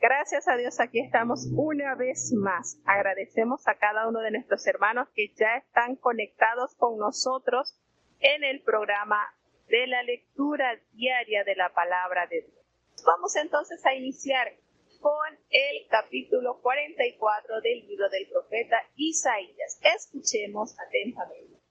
Gracias a Dios, aquí estamos una vez más. Agradecemos a cada uno de nuestros hermanos que ya están conectados con nosotros en el programa de la lectura diaria de la palabra de Dios. Vamos entonces a iniciar con el capítulo 44 del libro del profeta Isaías. Escuchemos atentamente.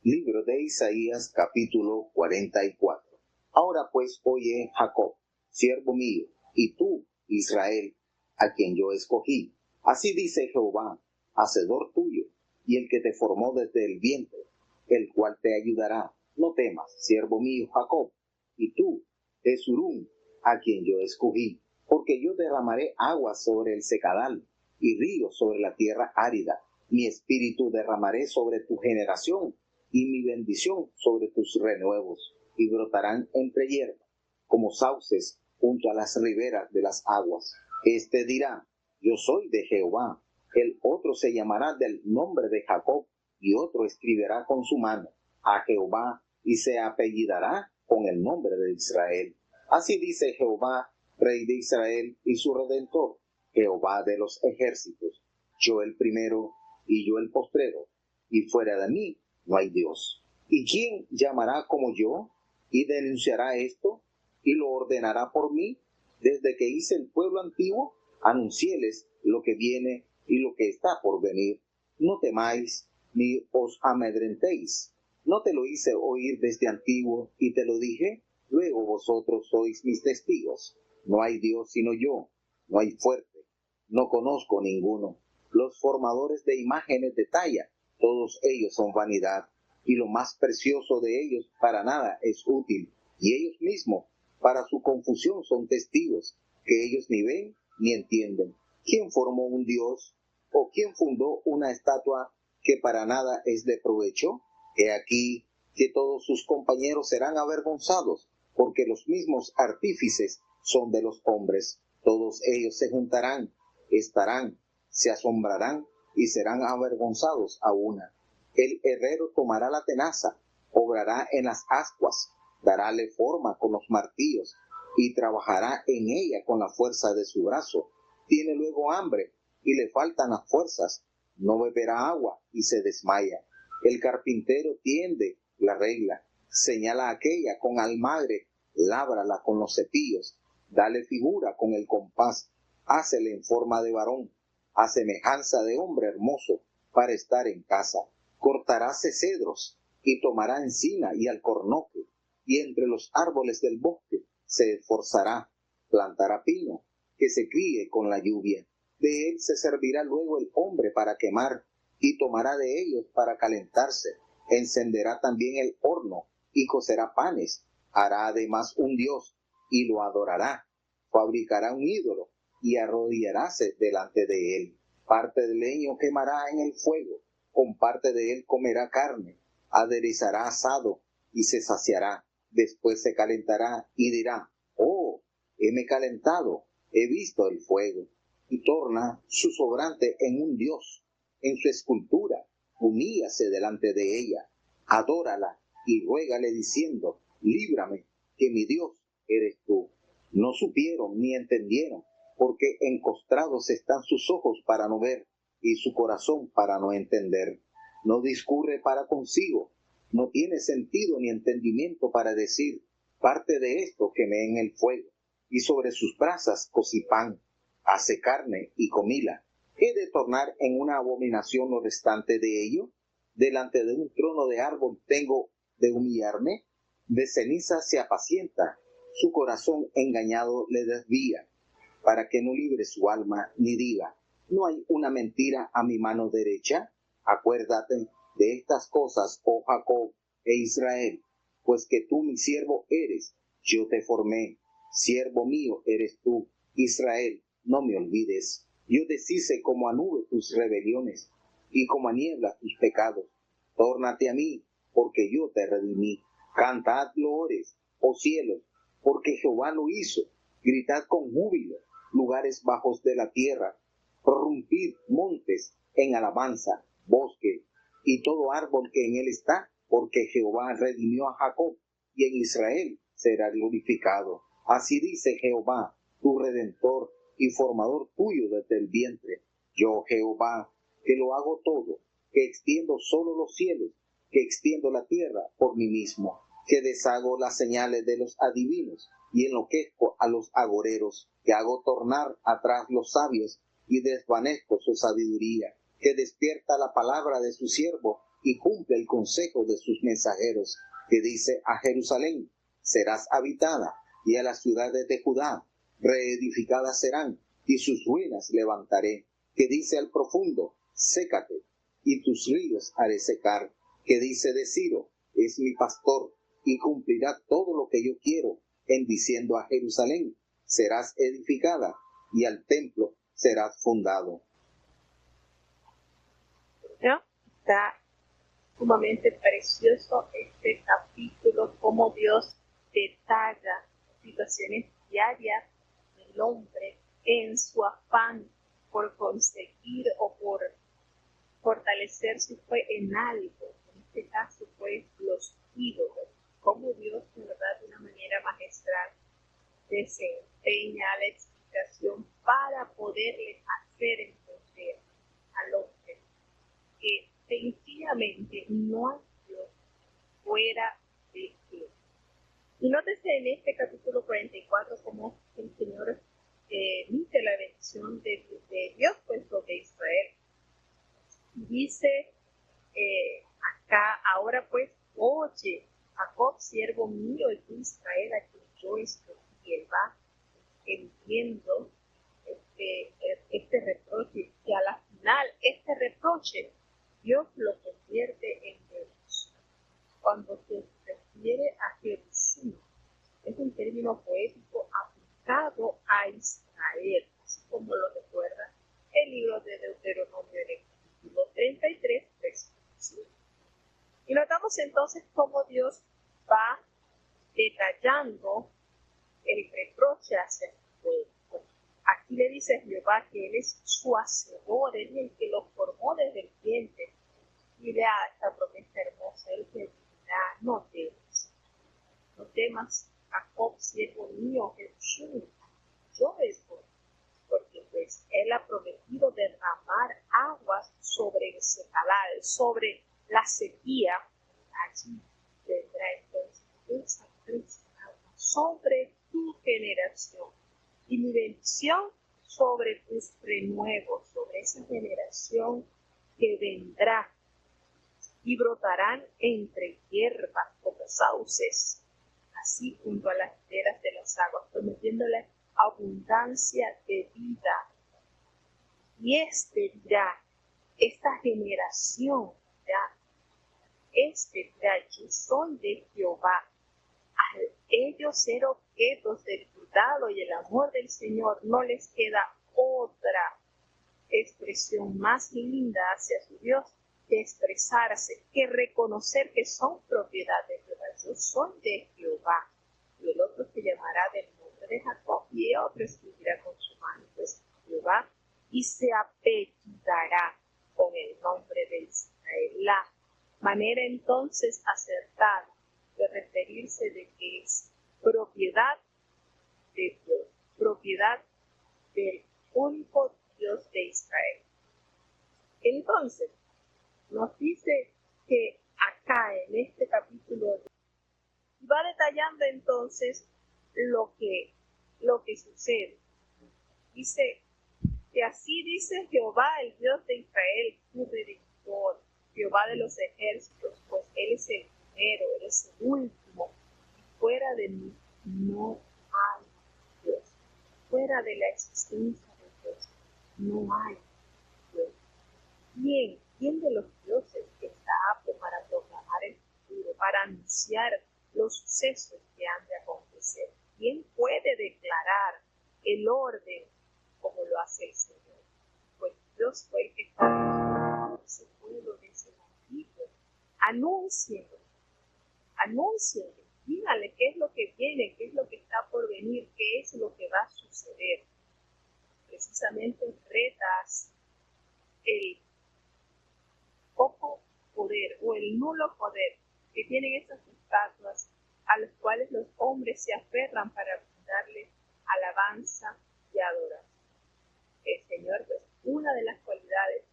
Libro de Isaías, capítulo 44. Ahora pues oye, Jacob, siervo mío, y tú, Israel, a quien yo escogí. Así dice Jehová, hacedor tuyo, y el que te formó desde el vientre, el cual te ayudará. No temas, siervo mío, Jacob, y tú, Jesurún, a quien yo escogí. Porque yo derramaré agua sobre el secadal, y ríos sobre la tierra árida. Mi espíritu derramaré sobre tu generación, y mi bendición sobre tus renuevos, y brotarán entre hierba, como sauces junto a las riberas de las aguas. Este dirá, yo soy de Jehová. El otro se llamará del nombre de Jacob, y otro escribirá con su mano a Jehová, y se apellidará con el nombre de Israel. Así dice Jehová, Rey de Israel y su Redentor, Jehová de los ejércitos, yo el primero y yo el postrero, y fuera de mí no hay Dios. ¿Y quién llamará como yo y denunciará esto y lo ordenará por mí? Desde que hice el pueblo antiguo, anunciéles lo que viene y lo que está por venir. No temáis ni os amedrentéis. ¿No te lo hice oír desde antiguo y te lo dije? Luego vosotros sois mis testigos. No hay Dios sino yo, no hay fuerte, no conozco ninguno. Los formadores de imágenes de talla, todos ellos son vanidad, y lo más precioso de ellos para nada es útil, y ellos mismos para su confusión son testigos, que ellos ni ven ni entienden. ¿Quién formó un Dios? ¿O quién fundó una estatua que para nada es de provecho? He aquí que todos sus compañeros serán avergonzados, porque los mismos artífices son de los hombres. Todos ellos se juntarán, estarán, se asombrarán y serán avergonzados a una. El herrero tomará la tenaza, obrará en las ascuas, darále forma con los martillos y trabajará en ella con la fuerza de su brazo. Tiene luego hambre y le faltan las fuerzas, no beberá agua y se desmaya. El carpintero tiende la regla, señala aquella con almagre, lábrala con los cepillos, dale figura con el compás, hácele en forma de varón, a semejanza de hombre hermoso, para estar en casa. Cortaráse cedros, y tomará encina y alcornoque, y entre los árboles del bosque se esforzará. Plantará pino, que se críe con la lluvia. De él se servirá luego el hombre para quemar, y tomará de ellos para calentarse. Encenderá también el horno, y cocerá panes. Hará además un dios, y lo adorará. Fabricará un ídolo, y arrodillaráse delante de él. Parte del leño quemará en el fuego, con parte de él comerá carne, aderezará asado, y se saciará. Después se calentará, y dirá, oh, heme calentado, he visto el fuego. Y torna su sobrante en un dios, en su escultura, humíllase delante de ella, adórala, y ruégale diciendo, líbrame, que mi Dios eres tú. No supieron ni entendieron, porque encostrados están sus ojos para no ver, y su corazón para no entender. No discurre para consigo, no tiene sentido ni entendimiento para decir, parte de esto quemé en el fuego, y sobre sus brasas cocí pan, hace carne y comíla. ¿He de tornar en una abominación lo restante de ello? Delante de un trono de árbol tengo de humillarme. De ceniza se apacienta, su corazón engañado le desvía, para que no libre su alma ni diga, ¿no hay una mentira a mi mano derecha? Acuérdate de estas cosas, oh Jacob e Israel, pues que tú mi siervo eres, yo te formé, siervo mío eres tú, Israel, no me olvides. Yo deshice como a nube tus rebeliones, y como a niebla tus pecados. Tórnate a mí, porque yo te redimí. Cantad loores, oh cielos, porque Jehová lo hizo. Gritad con júbilo, lugares bajos de la tierra. Prorrumpid montes en alabanza, bosque, y todo árbol que en él está, porque Jehová redimió a Jacob, y en Israel será glorificado. Así dice Jehová, tu redentor y formador tuyo desde el vientre. Yo, Jehová, que lo hago todo, que extiendo solo los cielos, que extiendo la tierra por mí mismo, que deshago las señales de los adivinos y enloquezco a los agoreros, que hago tornar atrás los sabios y desvanezco su sabiduría, que despierta la palabra de su siervo y cumple el consejo de sus mensajeros, que dice a Jerusalén, serás habitada, y a las ciudades de Judá, reedificadas serán, y sus ruinas levantaré, que dice al profundo, sécate, y tus ríos haré secar, que dice de Ciro, es mi pastor, y cumplirá todo lo que yo quiero, en diciendo a Jerusalén, serás edificada, y al templo serás fundado. ¿No? Está sumamente precioso este capítulo, como Dios detalla situaciones diarias del hombre en su afán por conseguir o por fortalecer su fe en algo. En este caso, pues, los ídolos. Como Dios, de verdad, de una manera magistral, desempeña la explicación para poderle hacer entender al hombre que sencillamente no hay Dios fuera de él. Y nótese en este capítulo 44 cómo el Señor emite la bendición de Dios pues sobre Israel. Dice acá, ahora pues, oye, Jacob, siervo mío, y tú Israel, a quien yo escogí. Y él va entiendo este reproche, y a la final este reproche Dios lo convierte en bendición. Cuando se refiere a Jerusalén, es un término poético aplicado a Israel, así como lo recuerda el libro de Deuteronomio en el capítulo 33, versículo 5. Y notamos entonces cómo Dios va detallando el reproche hacia el pueblo. Aquí le dice Jehová que Él es su hacedor, Él es el que lo formó desde el vientre. Y vea esta promesa hermosa, Él te dirá, no temas, Jacob, siervo mío, Jesús, yo estoy, porque pues Él ha prometido derramar aguas sobre el secadal, sobre la sequía, allí vendrá entonces esa presa agua sobre tu generación y mi bendición sobre tus renuevos, sobre esa generación que vendrá, y brotarán entre hierbas como sauces, así junto a las riberas de las aguas, prometiéndole abundancia de vida. Y dirá, esta generación dirá, dirá, yo soy de Jehová. Al ellos ser objetos del cuidado y el amor del Señor, no les queda otra expresión más linda hacia su Dios que expresarse, que reconocer que son propiedad de Jehová. Yo soy de Jehová. Y el otro se llamará del nombre de Jacob, y el otro escribirá con su mano, pues Jehová, y se apellidará con el nombre de Israel. La manera entonces acertada de referirse de que es propiedad de Dios, propiedad del único Dios de Israel. Entonces, nos dice que acá en este capítulo va detallando entonces lo que sucede. Dice que así dice Jehová, el Dios de Israel, tu redentor, Jehová de los ejércitos, pues Él es el primero, Él es el último, y fuera de mí no hay Dios. Fuera de la existencia de Dios no hay Dios. ¿Quién de los dioses está apto para proclamar el futuro, para anunciar los sucesos que han de acontecer? ¿Quién puede declarar el orden como lo hace el Señor? Pues Dios fue el que está en ese pueblo de ese antiguo. Anúncienlo, díganle qué es lo que viene, qué es lo que está por venir, qué es lo que va a suceder. Precisamente retas el poco poder o el nulo poder que tienen estas estatuas a los cuales los hombres se aferran para darle alabanza alabanza y adoración. El Señor, pues, una de las cualidades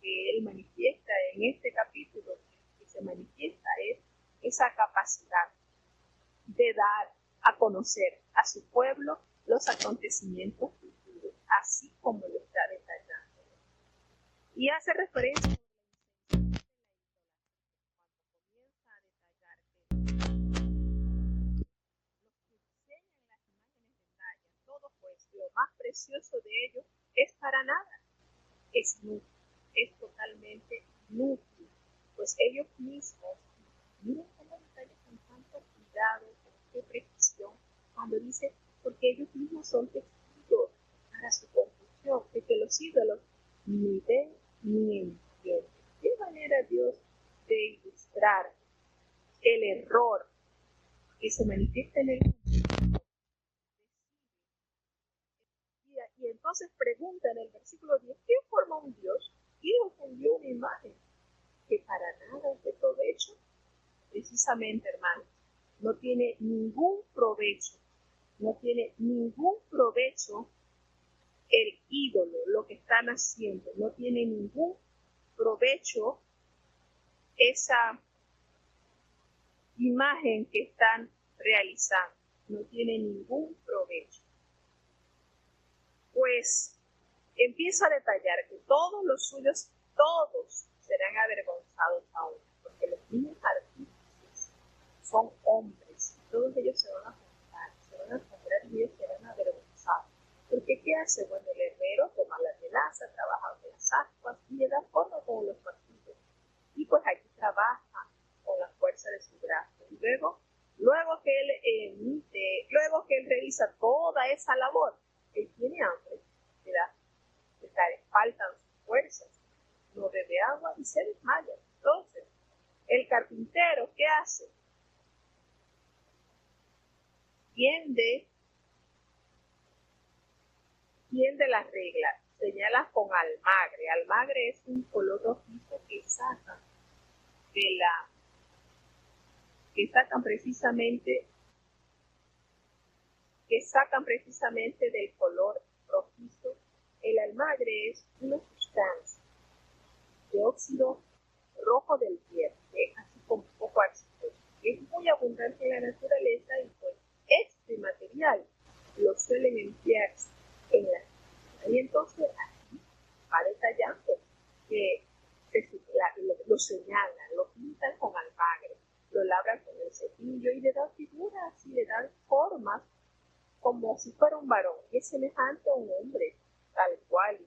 que Él manifiesta en este capítulo, que se manifiesta, es esa capacidad de dar a conocer a su pueblo los acontecimientos futuros, así como lo está detallando. Y hace referencia a cuando comienza a detallar que los que diseñan las imágenes detallan todo, pues lo más precioso de ellos es para nada, es inútil, es totalmente inútil, pues ellos mismos, miren cómo detallan con tanto cuidado, con qué precisión, cuando dice, porque ellos mismos son testigos para su conclusión, de que los ídolos ni ven ni entienden. ¿Qué manera Dios de ilustrar el error que se manifiesta en el mundo? Y entonces pregunta en el versículo 10, ¿qué forma un Dios? ¿Quién ofendió una imagen que para nada es de provecho? Precisamente, hermanos, no tiene ningún provecho, el ídolo, lo que están haciendo, no tiene ningún provecho esa imagen que están realizando, no tiene ningún provecho. Pues empieza a detallar que todos los suyos, todos serán avergonzados aún, porque los niños artífices son hombres, todos ellos se van a asombrar y ellos serán avergonzados. Porque ¿qué hace? Bueno, el herrero toma la tenaza, trabaja con las ascuas y le da forma con los martillos. Y pues aquí trabaja con la fuerza de su brazo. Y luego que él realiza toda esa labor, él tiene hambre, le faltan sus fuerzas, no bebe agua y se desmaya. Entonces, el carpintero, ¿qué hace? Tiende las reglas, señala con almagre. Almagre es un color rojizo que sacan precisamente del color rojizo. El almagre es una sustancia de óxido rojo del hierro, que es así como un poco arcilloso, que es muy abundante en la naturaleza, y pues este material lo suelen emplearse en la cocina. Y entonces aquí va detallando que lo señalan, lo pintan con almagre, lo labran con el cepillo y le dan figuras y le dan formas como si fuera un varón, que es semejante a un hombre, tal cual.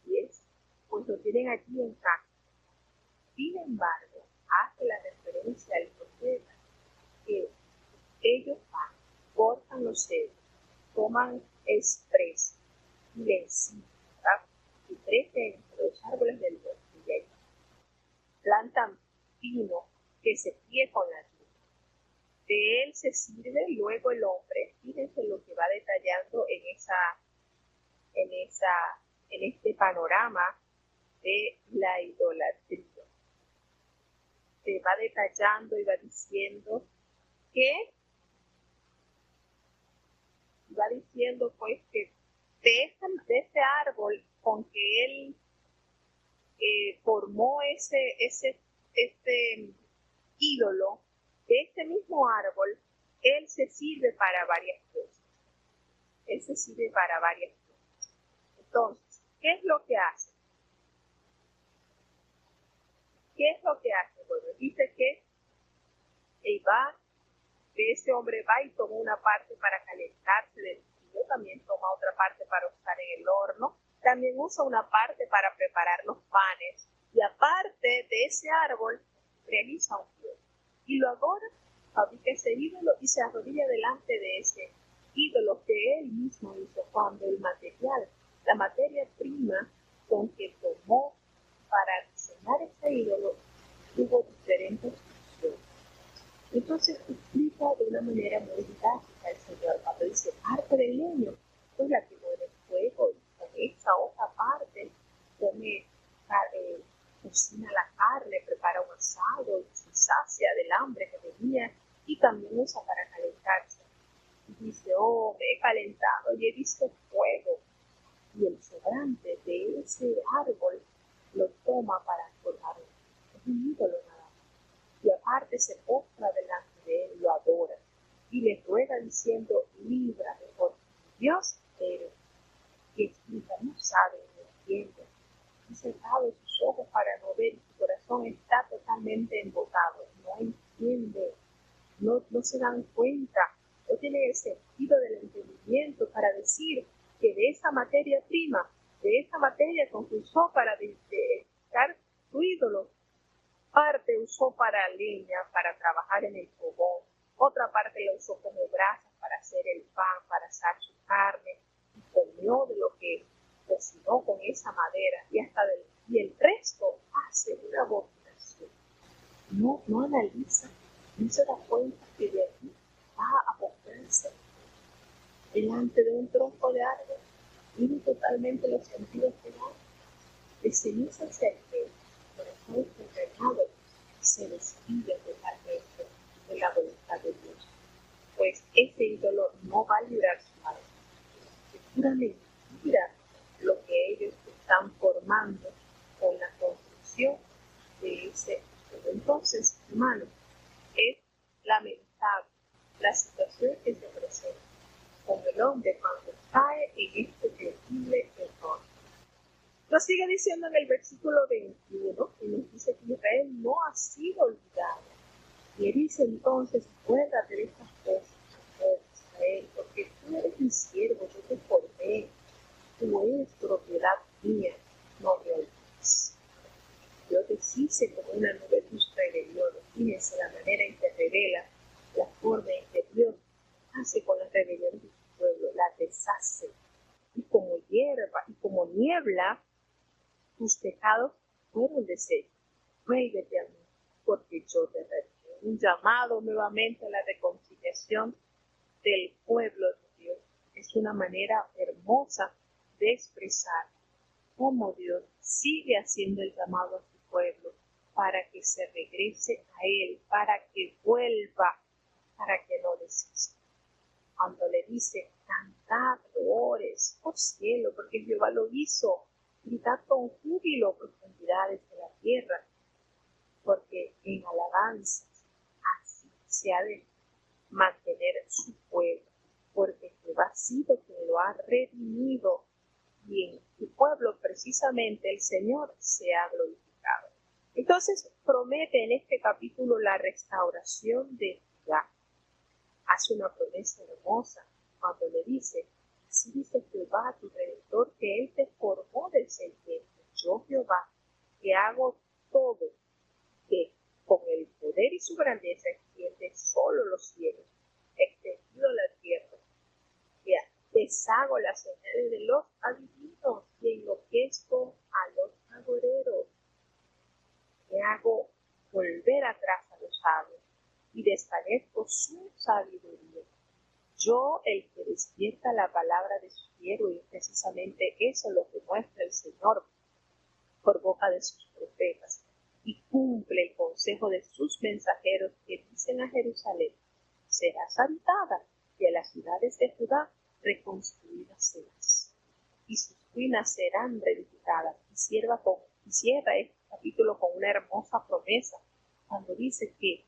Y pues lo tienen aquí en casa. Sin embargo, hace la referencia al profeta que ellos van, cortan los cedros, toman espresso y lencilla, y crecen entre los árboles del bosque, y ahí plantan pino que se fríe con la lluvia. De él se sirve luego el hombre. Fíjense lo que va detallando en este panorama de la idolatría. Se va detallando y va diciendo pues que de este árbol con que él formó este ídolo, de este mismo árbol, él se sirve para varias cosas. Entonces, ¿qué es lo que hace? Bueno, dice que ese hombre va y toma una parte para calentarse del frío, también toma otra parte para usar en el horno, también usa una parte para preparar los panes, y aparte de ese árbol realiza un fuego. Y lo adora, fabrica ese ídolo y se arrodilla delante de ese ídolo que él mismo hizo, cuando la materia prima con que tomó para diseñar ese ídolo tuvo diferentes funciones. Entonces explica de una manera muy didáctica el Señor cuando dice parte del leño, pues la que muere el fuego, y con esa otra parte cocina la carne, prepara un asado, y se sacia del hambre que tenía, y también usa para calentarse. Y dice, oh, me he calentado y he visto fuego. Y el sobrante de ese árbol lo toma para adorarlo. Es un ídolo nada más. Y aparte se postra delante de él, lo adora. Y le ruega diciendo, líbrame, porque Dios eres. Y explica, no sabe, no entiende. Ha cerrado sus ojos para no ver y su corazón está totalmente embotado. No entiende, no se dan cuenta, no tiene el sentido del entendimiento para decir que de esa materia prima, de esa materia con que usó para edificar su ídolo, parte usó para leña, para trabajar en el fogón, otra parte la usó como brasas para hacer el pan, para asar su carne, y comió de lo que cocinó con esa madera, y el resto hace una abominación. No analiza, no se da cuenta que de aquí va a postrarse delante de un tronco de árbol, tiene totalmente los sentidos que da, de ceniza se alquea, corazón entregado, se despide totalmente de la voluntad de Dios. Pues ese ídolo no va a librar su alma. Es pura mentira lo que ellos están formando con la construcción de ese ídolo. Entonces, hermano, es lamentable la situación que se presenta con el hombre cuando cae en este terrible error. Lo sigue diciendo en el versículo 21, y nos dice que Israel no ha sido olvidado. Y él dice entonces, acuérdate de estas cosas, Israel, porque tú eres mi siervo, yo te formé, tú eres propiedad mía, no me olvides. Yo te hice como una nube tus rebeliones. Fíjense la manera en que revela la forma en que Dios hace con las rebeliones de su pueblo, las deshace. Y como hierba y como niebla, tus pecados fueron deshechos. Vuélvete a mí, porque yo te redimí. Un llamado nuevamente a la reconciliación del pueblo de Dios. Es una manera hermosa de expresar cómo Dios sigue haciendo el llamado a su pueblo para que se regrese a Él, para que vuelva, para que no desista. Cuando le dice, cantad loores, oh cielo, porque Jehová lo hizo, gritad con júbilo, profundidades de la tierra, porque en alabanzas así se ha de mantener su pueblo, porque Jehová ha sido quien lo ha redimido, y en su pueblo precisamente el Señor se ha glorificado. Entonces promete en este capítulo la restauración de Judá. Hace una promesa hermosa cuando le dice, así dice Jehová tu Redentor, que Él te formó del serpiente, yo Jehová, que hago todo, que con el poder y su grandeza extiende solo los cielos, extendido la tierra, que deshago las señales de los adivinos y enloquezco a los agoreros, que hago volver atrás a los sabios y desvanezco su sabiduría. Yo, el que despierta la palabra de su siervo, y precisamente eso lo que muestra el Señor por boca de sus profetas, y cumple el consejo de sus mensajeros que dicen a Jerusalén, serás habitada, y a las ciudades de Judá reconstruidas serás, y sus ruinas serán reedificadas. Y cierra este capítulo con una hermosa promesa, cuando dice que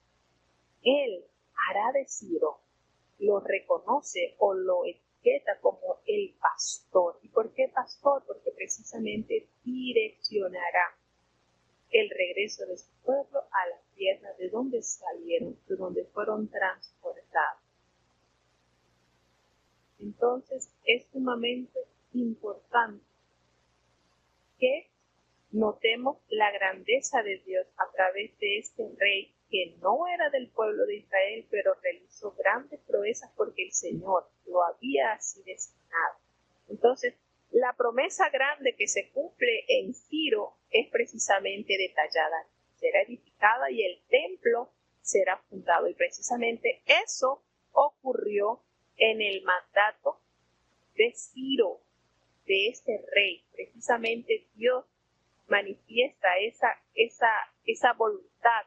Él hará de Ciro, lo reconoce o lo etiqueta como el pastor. ¿Y por qué pastor? Porque precisamente direccionará el regreso de su pueblo a la tierra de donde salieron, de donde fueron transportados. Entonces es sumamente importante que notemos la grandeza de Dios a través de este rey que no era del pueblo de Israel, pero realizó grandes proezas porque el Señor lo había así designado. Entonces, la promesa grande que se cumple en Ciro es precisamente detallada. Será edificada y el templo será fundado. Y precisamente eso ocurrió en el mandato de Ciro, de este rey. Precisamente Dios manifiesta esa voluntad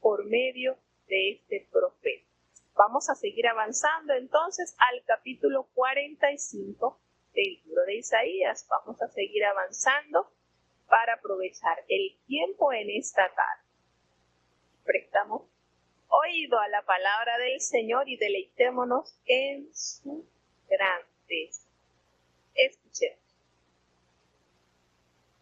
por medio de este profeta. Vamos a seguir avanzando entonces al capítulo 45 del libro de Isaías. Vamos a seguir avanzando para aprovechar el tiempo en esta tarde. Prestamos oído a la palabra del Señor y deleitémonos en su grandeza. Escuchemos.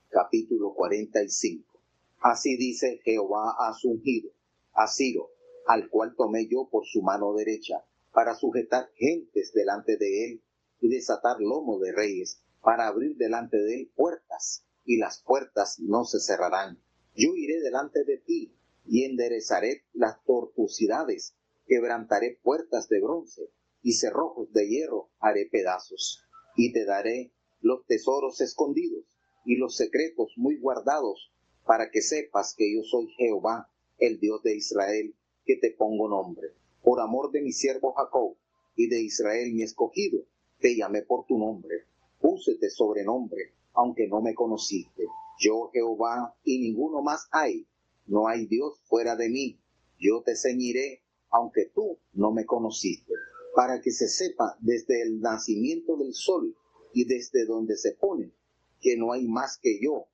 Capítulo 45. Así dice Jehová a su ungido, a Ciro, al cual tomé yo por su mano derecha, para sujetar gentes delante de él y desatar lomo de reyes, para abrir delante de él puertas, y las puertas no se cerrarán. Yo iré delante de ti, y enderezaré las tortuosidades, quebrantaré puertas de bronce, y cerrojos de hierro haré pedazos. Y te daré los tesoros escondidos, y los secretos muy guardados, para que sepas que yo soy Jehová, el Dios de Israel, que te pongo nombre. Por amor de mi siervo Jacob, y de Israel mi escogido, te llamé por tu nombre. Púsete sobrenombre, aunque no me conociste. Yo Jehová, y ninguno más hay. No hay Dios fuera de mí. Yo te ceñiré, aunque tú no me conociste, para que se sepa desde el nacimiento del sol y desde donde se pone, que no hay más que yo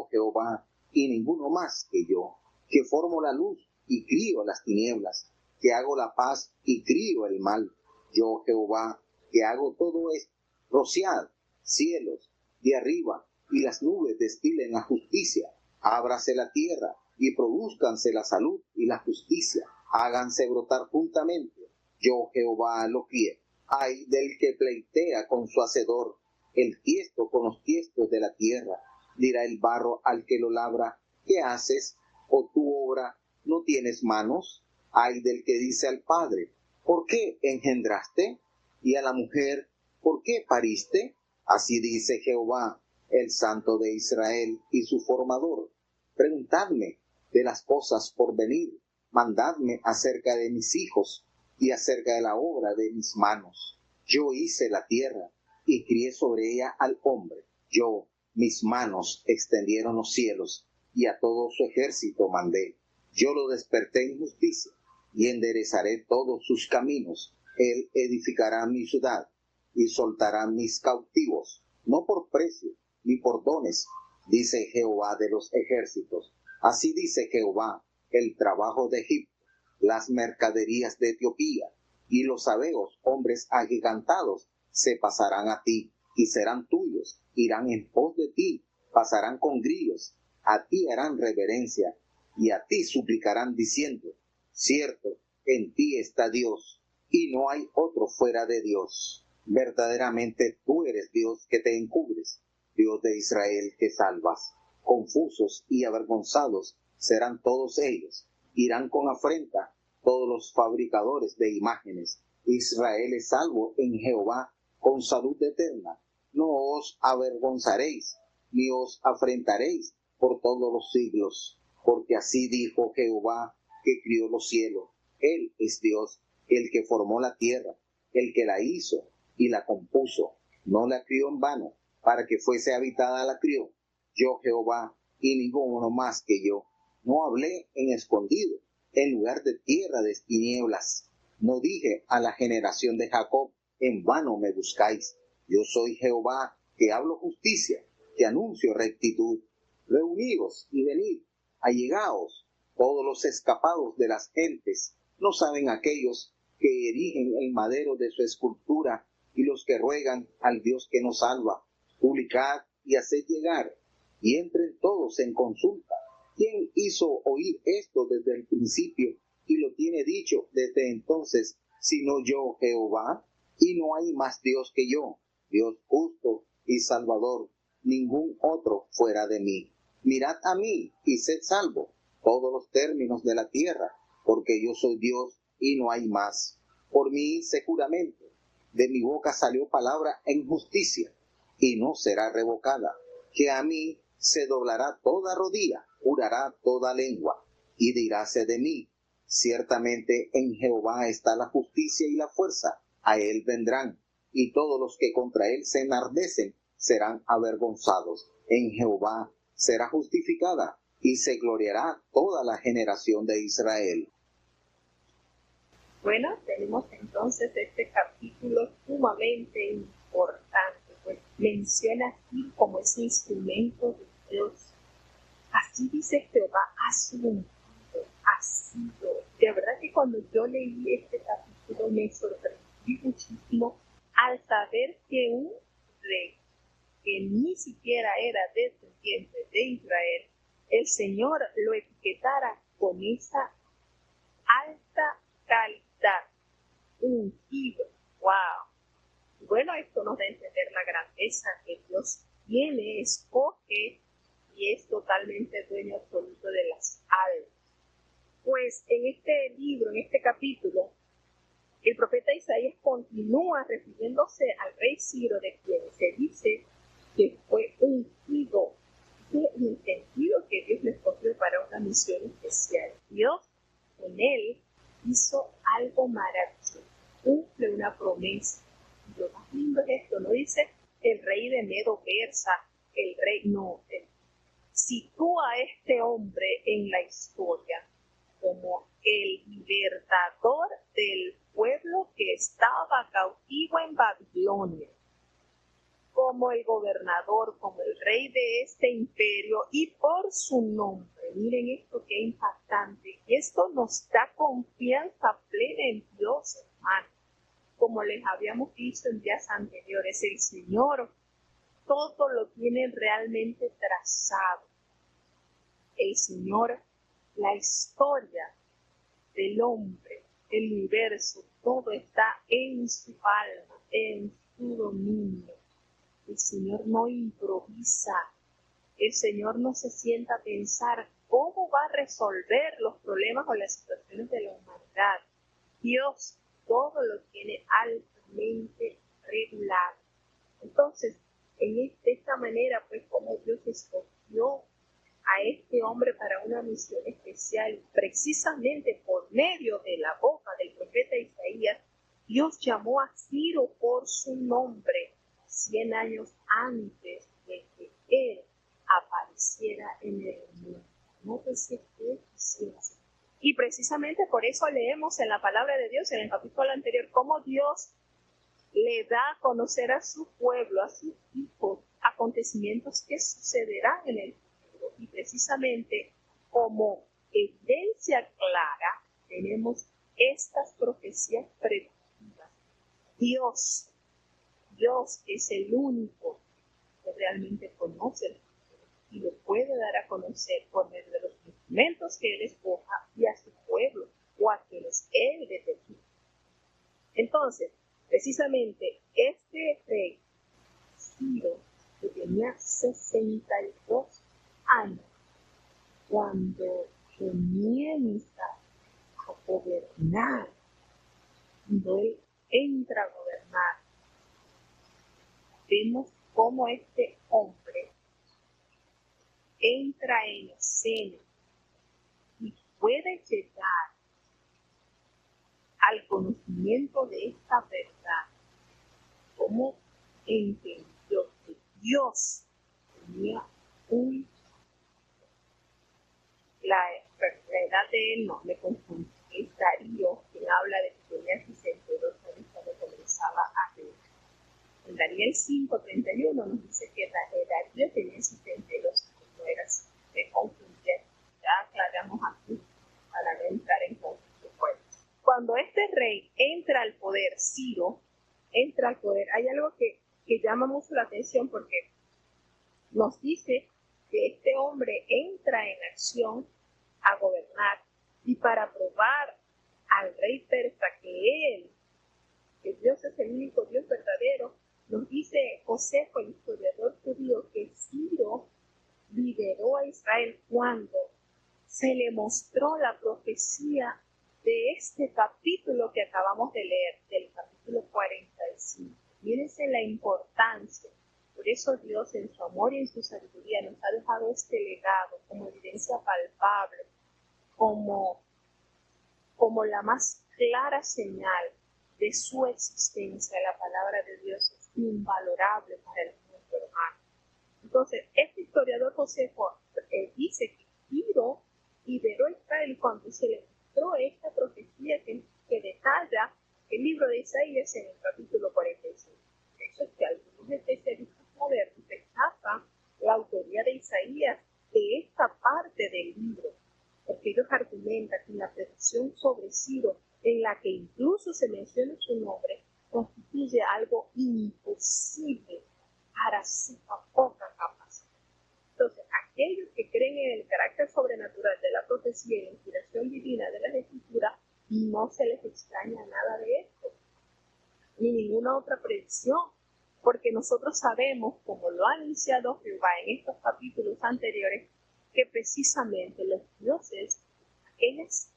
Jehová, y ninguno más que yo, que formo la luz y crío las tinieblas, que hago la paz y crío el mal. Yo Jehová, que hago todo esto. Rociad, cielos, de arriba, y las nubes destilen la justicia. Ábrase la tierra, y produzcanse la salud y la justicia. Háganse brotar juntamente. Yo Jehová lo quiero. Ay del que pleitea con su hacedor, el tiesto con los tiestos de la tierra. Dirá el barro al que lo labra, ¿qué haces? ¿O tu obra no tienes manos? Ay del que dice al padre, ¿por qué engendraste? Y a la mujer, ¿por qué pariste? Así dice Jehová, el Santo de Israel y su formador. Preguntadme de las cosas por venir, mandadme acerca de mis hijos y acerca de la obra de mis manos. Yo hice la tierra y crié sobre ella al hombre. Yo, mis manos extendieron los cielos, y a todo su ejército mandé. Yo lo desperté en justicia, y enderezaré todos sus caminos. Él edificará mi ciudad, y soltará mis cautivos, no por precio, ni por dones, dice Jehová de los ejércitos. Así dice Jehová, el trabajo de Egipto, las mercaderías de Etiopía, y los sabeos, hombres agigantados, se pasarán a ti, y serán tuyos, irán en pos de ti, pasarán con grillos, a ti harán reverencia, y a ti suplicarán diciendo, cierto, en ti está Dios, y no hay otro fuera de Dios. Verdaderamente tú eres Dios que te encubres, Dios de Israel que salvas. Confusos y avergonzados serán todos ellos, irán con afrenta todos los fabricadores de imágenes. Israel es salvo en Jehová con salud eterna. No os avergonzaréis, ni os afrentaréis por todos los siglos, porque así dijo Jehová, que crió los cielos. Él es Dios, el que formó la tierra, el que la hizo y la compuso. No la crió en vano, para que fuese habitada la crió. Yo Jehová, y ninguno más que yo. No hablé en escondido, en lugar de tierra de tinieblas. No dije a la generación de Jacob, en vano me buscáis. Yo soy Jehová, que hablo justicia, que anuncio rectitud. Reuníos y venid, allegaos, todos los escapados de las gentes. ¿No saben aquellos que erigen el madero de su escultura y los que ruegan al Dios que nos salva? Publicad y haced llegar, y entren todos en consulta. ¿Quién hizo oír esto desde el principio y lo tiene dicho desde entonces, sino yo Jehová? Y no hay más Dios que yo, Dios justo y salvador, ningún otro fuera de mí. Mirad a mí y sed salvo, todos los términos de la tierra, porque yo soy Dios y no hay más. Por mí hice juramento, de mi boca salió palabra en justicia, y no será revocada, que a mí se doblará toda rodilla, jurará toda lengua, y diráse de mí, ciertamente en Jehová está la justicia y la fuerza, a él vendrán, y todos los que contra él se enardecen serán avergonzados. En Jehová será justificada, y se gloriará toda la generación de Israel. Bueno, tenemos entonces este capítulo sumamente importante, pues menciona así como ese instrumento de Dios. Así dice Jehová, ha sido ungido, ha sido. De verdad que cuando yo leí este capítulo me sorprendí muchísimo al saber que un rey que ni siquiera era descendiente de Israel, el Señor lo etiquetara con esa alta calidad, ungido. ¡Wow! Bueno, esto nos da a entender la grandeza que Dios tiene, escoge y es totalmente dueño absoluto de las almas. Pues en este libro, en este capítulo, el profeta Isaías continúa refiriéndose al rey Ciro, de quien se dice que fue ungido, en el sentido que Dios le escogió para una misión especial. Dios con él hizo algo maravilloso, cumple una promesa. Y lo más lindo es esto, no dice el rey de Medo Persa, el rey, no, sitúa a este hombre en la historia como el libertador del pueblo que estaba cautivo en Babilonia, como el gobernador, como el rey de este imperio, y por su nombre. Miren esto que impactante. Y esto nos da confianza plena en Dios, hermano. Como les habíamos visto en días anteriores, el Señor todo lo tiene realmente trazado. El Señor, la historia del hombre, el universo, todo está en su alma, en su dominio. El Señor no improvisa, el Señor no se sienta a pensar cómo va a resolver los problemas o las situaciones de la humanidad. Dios todo lo tiene altamente regulado. Entonces, de esta manera, pues como Dios escogió a este hombre para una misión especial, precisamente por medio de la boca del profeta Isaías, Dios llamó a Ciro por su nombre 100 años antes de que él apareciera en el mundo. No pensé que quisiera. Y precisamente por eso leemos en la palabra de Dios, en el capítulo anterior, cómo Dios le da a conocer a su pueblo, a sus hijos, acontecimientos que sucederán en el futuro. Y precisamente como evidencia clara tenemos estas profecías predictivas. Dios es el único que realmente conoce el futuro y lo puede dar a conocer por medio de los instrumentos que Él escoja y a su pueblo o a quienes Él determine. Entonces, precisamente este rey Ciro, que tenía 62 años, cuando comienza a gobernar, cuando él entra a gobernar, vemos cómo este hombre entra en escena y puede llegar al conocimiento de esta verdad, cómo entendió que Dios tenía la edad de él no me confundí, es Darío, quien habla de que tenía 62 años cuando comenzaba a reinar. En Daniel 5:31 nos dice que Darío tenía 62 años, no era así, me confundí, ya aclaramos aquí para no entrar en conflicto fuerte. Cuando este rey entra al poder, Ciro entra al poder, hay algo que llama mucho la atención porque nos dice que este hombre entra en acción a gobernar y para probar al rey persa que Dios es el único Dios verdadero, nos dice Josefo, el historiador judío, que Ciro liberó a Israel cuando se le mostró la profecía de este capítulo que acabamos de leer, del capítulo 45. Mírense la importancia. Por eso Dios, en su amor y en su sabiduría, nos ha dejado este legado como evidencia palpable, como la más clara señal de su existencia. La palabra de Dios es invalorable para el mundo, hermano. Entonces, este historiador Josefo dice que Ciro liberó a Israel cuando se le mostró esta profecía que que detalla el libro de Isaías en el capítulo 45. De hecho, es que algunos especialistas modernos rechazan la autoría de Isaías de esta parte del libro, porque ellos argumentan que la predicción sobre Ciro, en la que incluso se menciona su nombre, constituye algo imposible para su poca capacidad. Entonces, aquellos que creen en el carácter sobrenatural de la profecía y la inspiración divina de las escrituras, no se les extraña nada de esto, ni ninguna otra predicción, porque nosotros sabemos, como lo ha anunciado Jehová en estos capítulos anteriores, que precisamente los dioses, aquellas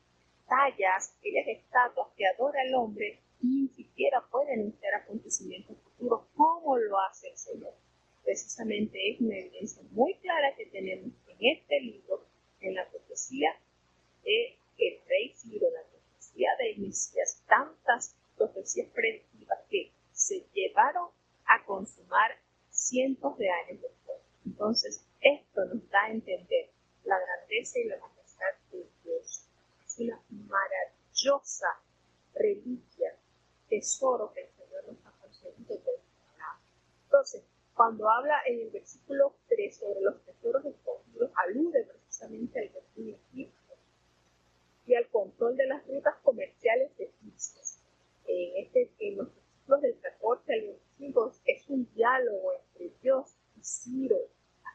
tallas, aquellas estatuas que adora el hombre, ni siquiera pueden anunciar acontecimientos futuros como lo hace el Señor. Precisamente es una evidencia muy clara que tenemos en este libro, en la profecía de el rey Ciro, la profecía de Mesías, tantas profecías predictivas que se llevaron a consumar cientos de años después. Entonces, esto nos da a entender la grandeza y la majestad de Dios. Es una maravillosa reliquia, tesoro que el Señor nos ha concedido por su palabra. Entonces, cuando habla en el versículo 3 sobre los tesoros escondidos, alude precisamente al destino egipcio y al control de las rutas comerciales egipcias. En los versículos del 14 al 25 es un diálogo entre Dios y Ciro.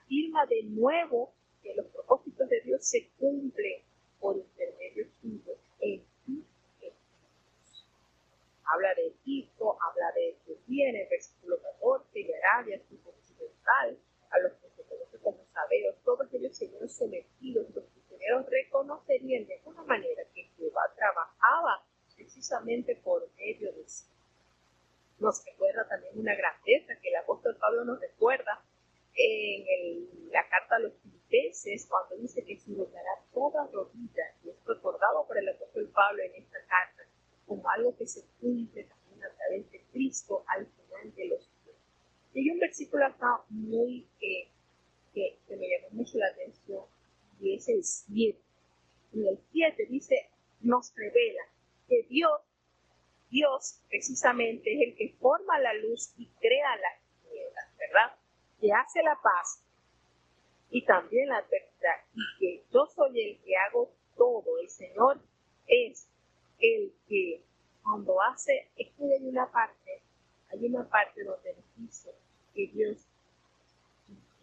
Afirma de nuevo que los propósitos de Dios se cumplen por intermedio suyo en ti. Habla de Egipto, habla de Etiopía en el versículo 14, y Arabia, tipo occidental, a los que se conoce como sabeos, todos ellos serían sometidos. Los prisioneros reconocerían de alguna manera que Jehová trabajaba precisamente por medio de sí. Nos recuerda también una grandeza que el apóstol Pablo nos recuerda en la carta a los Filipenses, cuando dice que se doblará toda rodilla, y es recordado por el apóstol Pablo en esta carta como algo que se cumple también a través de Cristo al final de los tiempos. Y hay un versículo acá muy que me llamó mucho la atención, y es el 7. En el 7 dice, nos revela que Dios precisamente es el que forma la luz y crea las tinieblas, ¿verdad? Que hace la paz y también la adversidad, y que yo soy el que hago todo. El Señor es el que cuando hace, es que hay una parte donde nos dice que Dios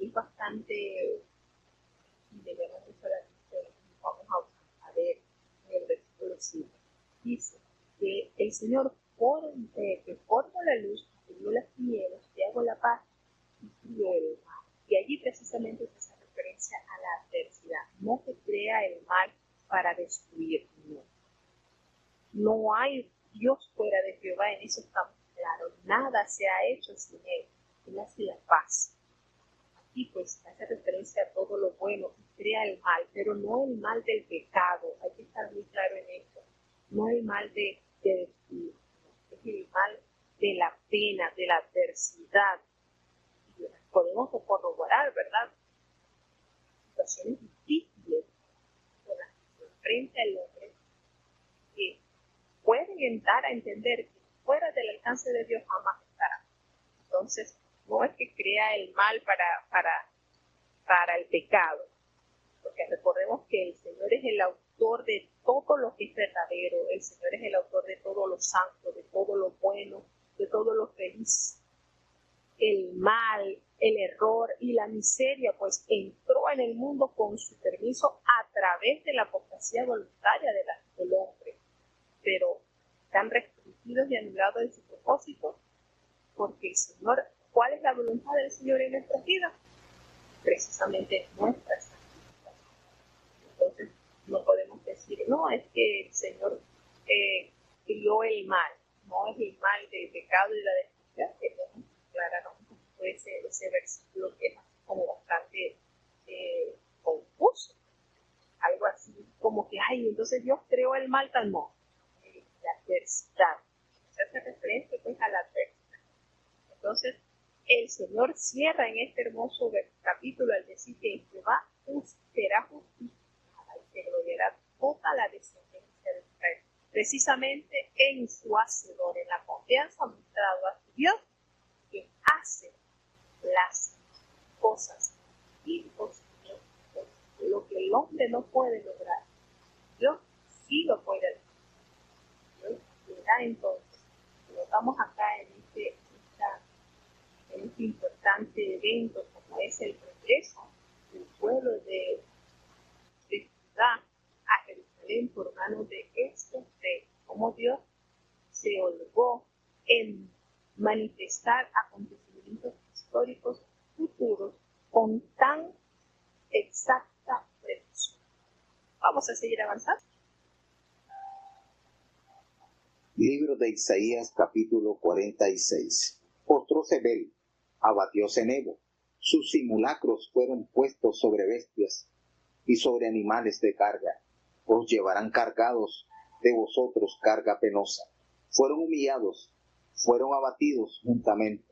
es bastante, y le llama mucho la atención, vamos a ver en el versículo 5, dice que el Señor que forma la luz, que crió las tinieblas, que hago la paz y crió el mal. Y allí precisamente se hace referencia a la adversidad, no que crea el mal para destruir, no. No hay Dios fuera de Jehová, en eso estamos claros. Nada se ha hecho sin Él. Él hace la paz. Aquí pues hace referencia a todo lo bueno y crea el mal, pero no el mal del pecado. Hay que estar muy claro en eso. No el mal de destruir, es el mal de la pena, de la adversidad. Y podemos corroborar, ¿verdad? Situaciones difíciles con las que se enfrenta el hombre, que pueden dar a entender que fuera del alcance de Dios jamás estará. Entonces, no es que crea el mal para el pecado, porque recordemos que el Señor es el autor de todo lo que es verdadero, el Señor es el autor de todo lo santo, de todo lo bueno, de todo lo feliz. El mal, el error y la miseria, pues entró en el mundo con su permiso a través de la apostasía voluntaria del hombre, pero están restringidos y anulados en su propósito, porque el Señor, ¿cuál es la voluntad del Señor en nuestras vidas? Precisamente nuestra santificación. Entonces, no podemos decir, no, es que el Señor crió el mal, no es el mal del pecado y la destrucción, que podemos aclarar un poquito ese versículo que es como bastante confuso. Algo así como que, ay, entonces Dios creó el mal, tal no. La adversidad. Se hace referencia pues a la adversidad. Entonces, el Señor cierra en este hermoso capítulo al decir que Jehová será justificada y se gloriará toda la descendencia de Israel. precisamente en su Hacedor, en la confianza mostrada a su Dios, que hace las cosas imposibles, lo que el hombre no puede lograr. Dios sí lo puede lograr. Dios le da entonces. Notamos acá en este importante evento como es el regreso del pueblo de Judá a Jerusalén por manos de estos reyes, como Dios se holgó en manifestar acontecimientos históricos futuros con tan exacta precisión. Vamos a seguir avanzando. Libro de Isaías, capítulo 46. Postróse Bel, abatióse Nebo, sus simulacros fueron puestos sobre bestias y sobre animales de carga. Os llevarán cargados de vosotros carga penosa. Fueron humillados, fueron abatidos juntamente.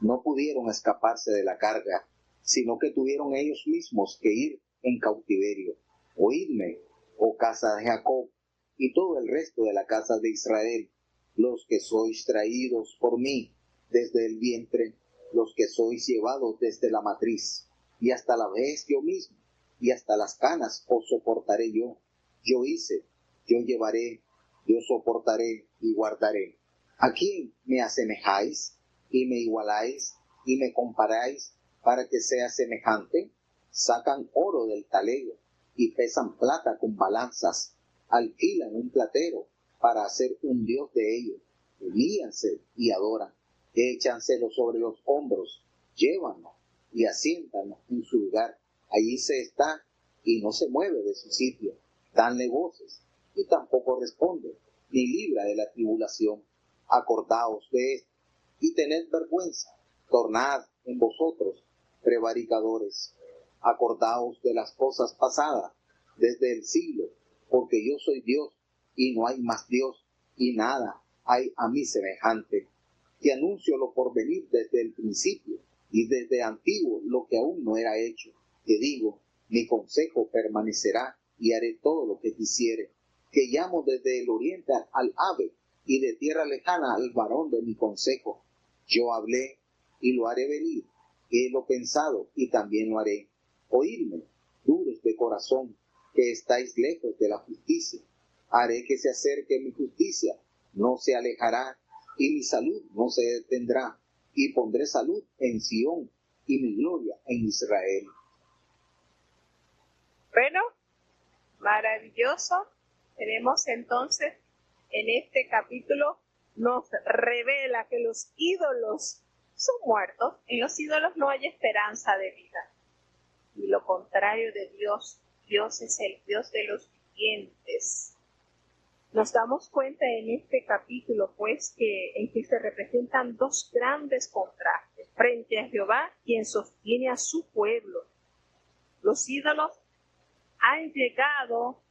No pudieron escaparse de la carga, sino que tuvieron ellos mismos que ir en cautiverio. Oídme, oh casa de Jacob, y todo el resto de la casa de Israel, los que sois traídos por mí desde el vientre, los que sois llevados desde la matriz, y hasta la vez yo mismo, y hasta las canas os soportaré yo. Yo hice, yo llevaré, yo soportaré y guardaré. ¿A quién me asemejáis y me igualáis y me comparáis para que sea semejante? Sacan oro del talego y pesan plata con balanzas, alquilan un platero para hacer un dios de ellos, humíllanse y adoran, échanselo sobre los hombros, llévanlo y asiéntanlo en su lugar. Allí se está y no se mueve de su sitio, danle voces y tampoco responde, ni libra de la tribulación. Acordaos de esto y tened vergüenza, tornad en vosotros prevaricadores. Acordaos de las cosas pasadas desde el siglo, porque yo soy Dios y no hay más Dios, y nada hay a mí semejante, que anuncio lo por venir desde el principio, y desde antiguo lo que aún no era hecho, que digo, mi consejo permanecerá, y haré todo lo que quisiere, que llamo desde el oriente al ave, y de tierra lejana al varón de mi consejo. Yo hablé, y lo haré venir, he lo pensado, y también lo haré. Oídme, duros de corazón, que estáis lejos de la justicia. Haré que se acerque mi justicia, no se alejará, y mi salud no se detendrá, y pondré salud en Sión, y mi gloria en Israel. Bueno, maravilloso. Tenemos entonces en este capítulo, nos revela que los ídolos son muertos. En los ídolos no hay esperanza de vida. Y lo contrario de Dios, Dios es el Dios de los vivientes. Nos damos cuenta en este capítulo, pues, en que se representan dos grandes contrastes frente a Jehová, quien sostiene a su pueblo. Los ídolos han llegado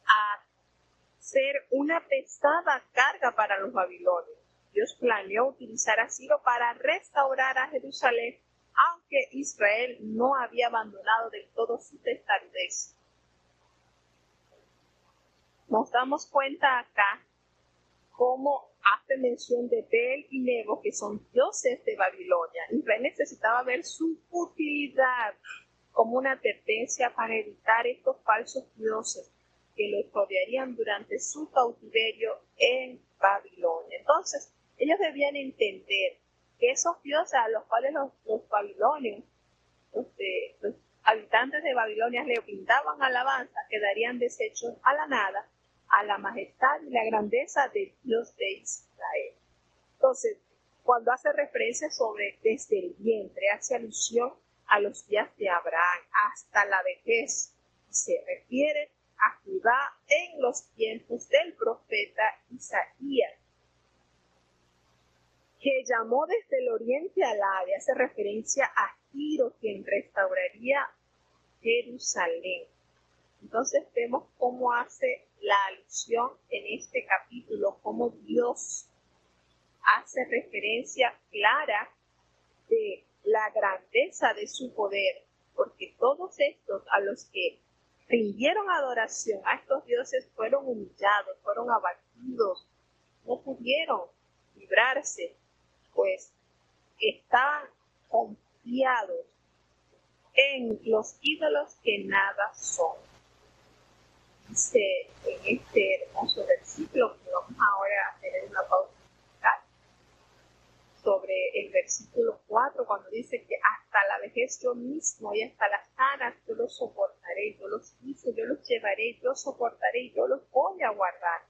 a ser una pesada carga para los babilonios. Dios planeó utilizar a Ciro para restaurar a Jerusalén, aunque Israel no había abandonado del todo su testarudez. Nos damos cuenta acá cómo hace mención de Bel y Nebo, que son dioses de Babilonia. Israel necesitaba ver su utilidad como una advertencia para evitar estos falsos dioses que los rodearían durante su cautiverio en Babilonia. Entonces, ellos debían entender que esos dioses a los cuales los babilonios, los habitantes de Babilonia le brindaban alabanza, quedarían deshechos a la nada, a la majestad y la grandeza del Dios de Israel. Entonces, cuando hace referencia sobre desde el vientre, hace alusión a los días de Abraham hasta la vejez, se refiere a Judá en los tiempos del profeta Isaías, que llamó desde el oriente al ave, hace referencia a Ciro, quien restauraría Jerusalén. Entonces vemos cómo hace la alusión en este capítulo, cómo Dios hace referencia clara de la grandeza de su poder, porque todos estos a los que rindieron adoración a estos dioses fueron humillados, fueron abatidos, no pudieron librarse, pues estaban confiados en los ídolos que nada son. Dice en este hermoso versículo, que vamos ahora a tener una pausa sobre el versículo 4, cuando dice que hasta la vejez yo mismo y hasta las canas yo los soportaré, yo los hice, yo los llevaré, yo soportaré, yo los voy a guardar.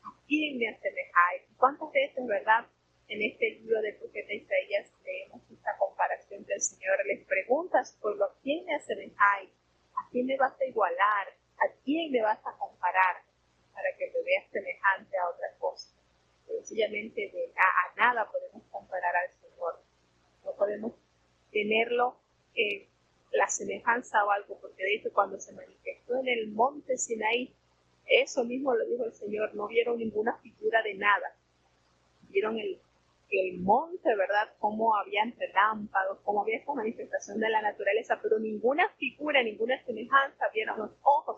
¿A quién me asemejáis? ¿Cuántas veces, verdad, en este libro del profeta Isaías leemos esta comparación del Señor? Les preguntas, por ¿a quién me asemejáis? ¿A quién me vas a igualar? ¿A quién me vas a comparar? Para que me veas semejante a otra cosa. Sencillamente a nada podemos comparar al Señor. No podemos tenerlo la semejanza o algo, porque de hecho cuando se manifestó en el monte Sinaí, eso mismo lo dijo el Señor, no vieron ninguna figura de nada. Vieron el monte, ¿verdad? Cómo habían relámpagos, cómo había esta manifestación de la naturaleza, pero ninguna figura, ninguna semejanza vieron los ojos